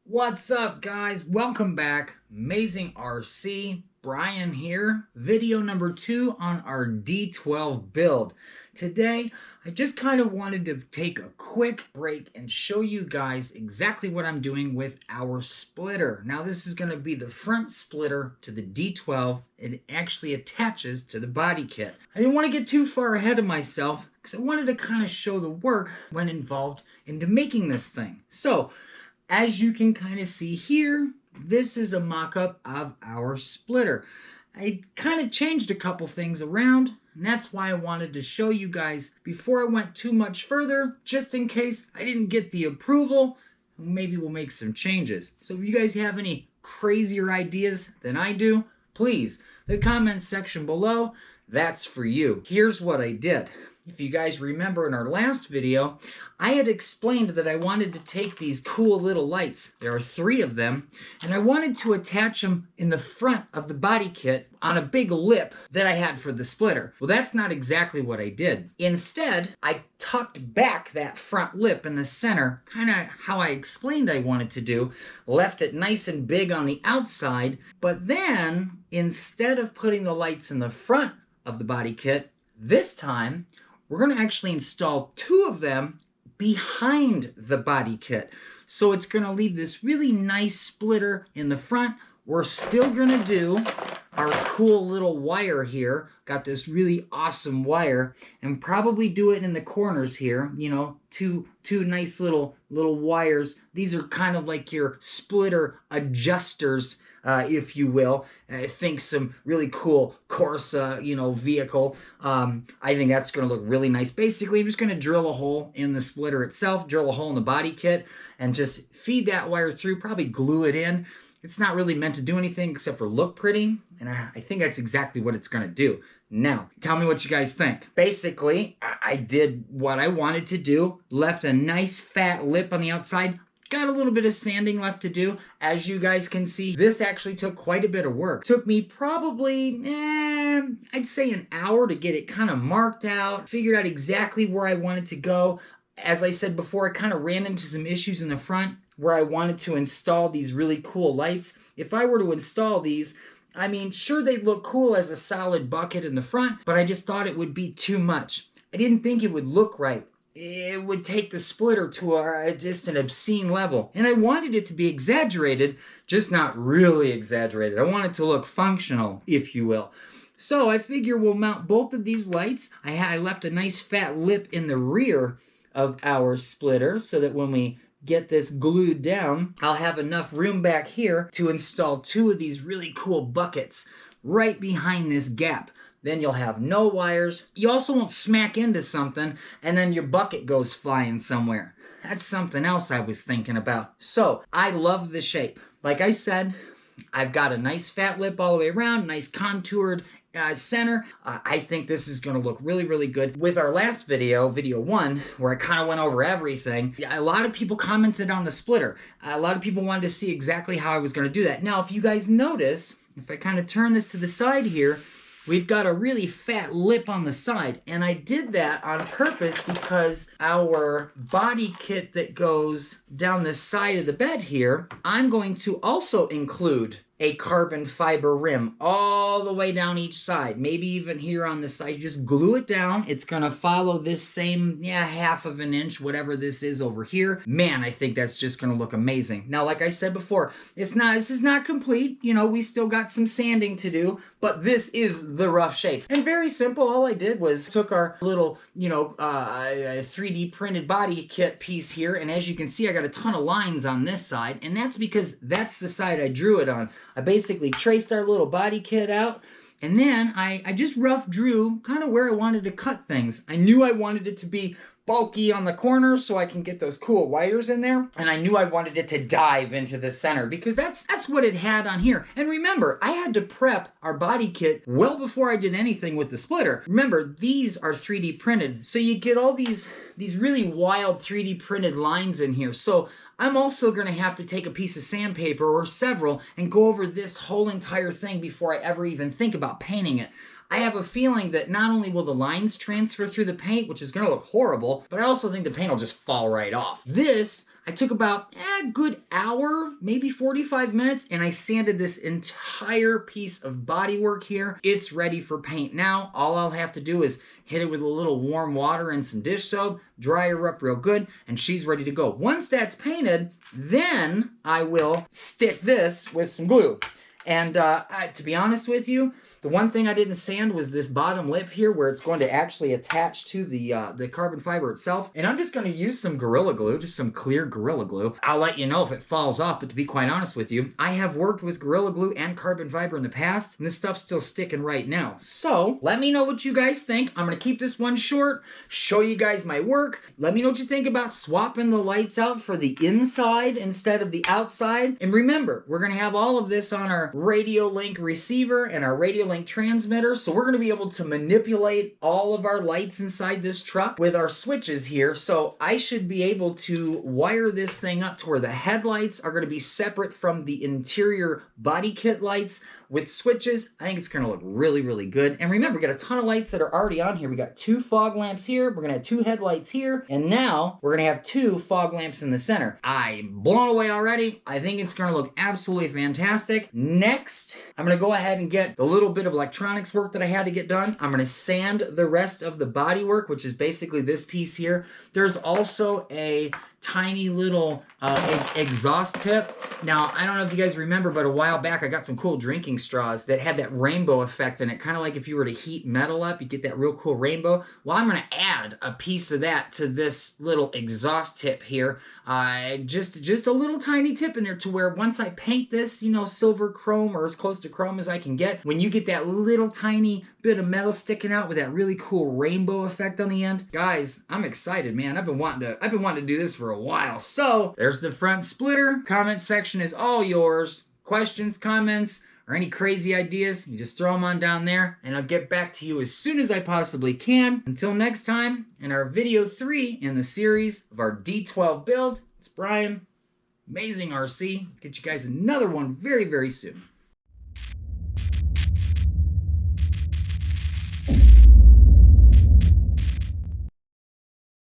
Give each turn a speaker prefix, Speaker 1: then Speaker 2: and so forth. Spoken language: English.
Speaker 1: What's up, guys? Welcome back. Amazing RC. Brian here. Video number 2 on our D12 build. Today, I just kind of wanted to take a quick break and show you guys exactly what I'm doing with our splitter. Now, this is going to be the front splitter to the D12. It actually attaches to the body kit. I didn't want to get too far ahead of myself because I wanted to kind of show the work when involved into making this thing. So, as you can kind of see here, this is a mock-up of our splitter. I kind of changed a couple things around, and that's why I wanted to show you guys before I went too much further, just in case I didn't get the approval. Maybe we'll make some changes. So if you guys have any crazier ideas than I do, please, the comments section below, that's for you. Here's what I did. If you guys remember in our last video, I had explained that I wanted to take these cool little lights. There are 3 of them, and I wanted to attach them in the front of the body kit on a big lip that I had for the splitter. Well, that's not exactly what I did. Instead, I tucked back that front lip in the center, kind of how I explained I wanted to do, left it nice and big on the outside, but then, instead of putting the lights in the front of the body kit, this time, we're going to actually install 2 of them behind the body kit. So it's going to leave this really nice splitter in the front. We're still going to do our cool little wire here. Got this really awesome wire, and probably do it in the corners here. You know, two nice little wires. These are kind of like your splitter adjusters, if you will. I think some really cool Corsa, vehicle. I think that's going to look really nice. Basically, I'm just going to drill a hole in the splitter itself, drill a hole in the body kit, and just feed that wire through, probably glue it in. It's not really meant to do anything except for look pretty, and I think that's exactly what it's going to do. Now, tell me what you guys think. Basically, I did what I wanted to do, left a nice fat lip on the outside, got a little bit of sanding left to do. As you guys can see, this actually took quite a bit of work. Took me probably, I'd say an hour to get it kind of marked out, figured out exactly where I wanted to go. As I said before, I kind of ran into some issues in the front where I wanted to install these really cool lights. If I were to install these, I mean, sure, they'd look cool as a solid bucket in the front, but I just thought it would be too much. I didn't think it would look right. It would take the splitter to just an obscene level. And I wanted it to be exaggerated, just not really exaggerated. I want it to look functional, if you will. So I figure we'll mount both of these lights. I left a nice fat lip in the rear of our splitter so that when we get this glued down, I'll have enough room back here to install 2 of these really cool buckets right behind this gap. Then you'll have no wires. You also won't smack into something and then your bucket goes flying somewhere. That's something else I was thinking about. So I love the shape. Like I said, I've got a nice fat lip all the way around, nice contoured center. I think this is going to look really, really good. With our last video, video 1, where I kind of went over everything, a lot of people commented on the splitter. A lot of people wanted to see exactly how I was going to do that. Now, if you guys notice, if I kind of turn this to the side here, we've got a really fat lip on the side, and I did that on purpose because our body kit that goes down the side of the bed here, I'm going to also include a carbon fiber rim all the way down each side, maybe even here on the side. Just glue it down. It's gonna follow this same, half of an inch, whatever this is over here. Man, I think that's just gonna look amazing. Now, like I said before, this is not complete. We still got some sanding to do, but this is the rough shape. And very simple, all I did was took our little, 3D printed body kit piece here, and as you can see, I got a ton of lines on this side, and that's because that's the side I drew it on. I basically traced our little body kit out, and then I just rough drew kind of where I wanted to cut things. I knew I wanted it to be bulky on the corners so I can get those cool wires in there, and I knew I wanted it to dive into the center because that's what it had on here. And remember, I had to prep our body kit well before I did anything with the splitter. Remember, these are 3D printed, so you get all these really wild 3D printed lines in here. So I'm also going to have to take a piece of sandpaper or several and go over this whole entire thing before I ever even think about painting it. I have a feeling that not only will the lines transfer through the paint, which is going to look horrible, but I also think the paint will just fall right off. This, I took about a good hour, maybe 45 minutes, and I sanded this entire piece of bodywork here. It's ready for paint now. All I'll have to do is hit it with a little warm water and some dish soap, dry her up real good, and she's ready to go. Once that's painted, then I will stick this with some glue. And to be honest with you, the one thing I didn't sand was this bottom lip here where it's going to actually attach to the carbon fiber itself. And I'm just going to use some Gorilla Glue, just some clear Gorilla Glue. I'll let you know if it falls off, but to be quite honest with you, I have worked with Gorilla Glue and carbon fiber in the past, and this stuff's still sticking right now. So let me know what you guys think. I'm going to keep this one short, show you guys my work. Let me know what you think about swapping the lights out for the inside instead of the outside. And remember, we're going to have all of this on our Radio Link receiver and our Radio Link transmitter, so we're going to be able to manipulate all of our lights inside this truck with our switches here. So I should be able to wire this thing up to where the headlights are going to be separate from the interior body kit lights with switches. I think it's going to look really, really good. And remember, we got a ton of lights that are already on here. We got 2 fog lamps here. We're going to have 2 headlights here. And now we're going to have 2 fog lamps in the center. I'm blown away already. I think it's going to look absolutely fantastic. Next, I'm going to go ahead and get the little bit of electronics work that I had to get done. I'm going to sand the rest of the body work, which is basically this piece here. There's also a tiny little exhaust tip. Now, I don't know if you guys remember, but a while back I got some cool drinking straws that had that rainbow effect in it, kind of like if you were to heat metal up, you get that real cool rainbow. Well, I'm going to add a piece of that to this little exhaust tip here. Just a little tiny tip in there to where once I paint this, you know, silver chrome or as close to chrome as I can get, when you get that little tiny bit of metal sticking out with that really cool rainbow effect on the end. Guys, I'm excited, man. I've been wanting to do this for a while. So there's the front splitter. Comment section is all yours. Questions, comments, or any crazy ideas, you just throw them on down there and I'll get back to you as soon as I possibly can. Until next time, in our video 3 in the series of our D12 build, it's Brian, Amazing RC. Get you guys another one very, very soon.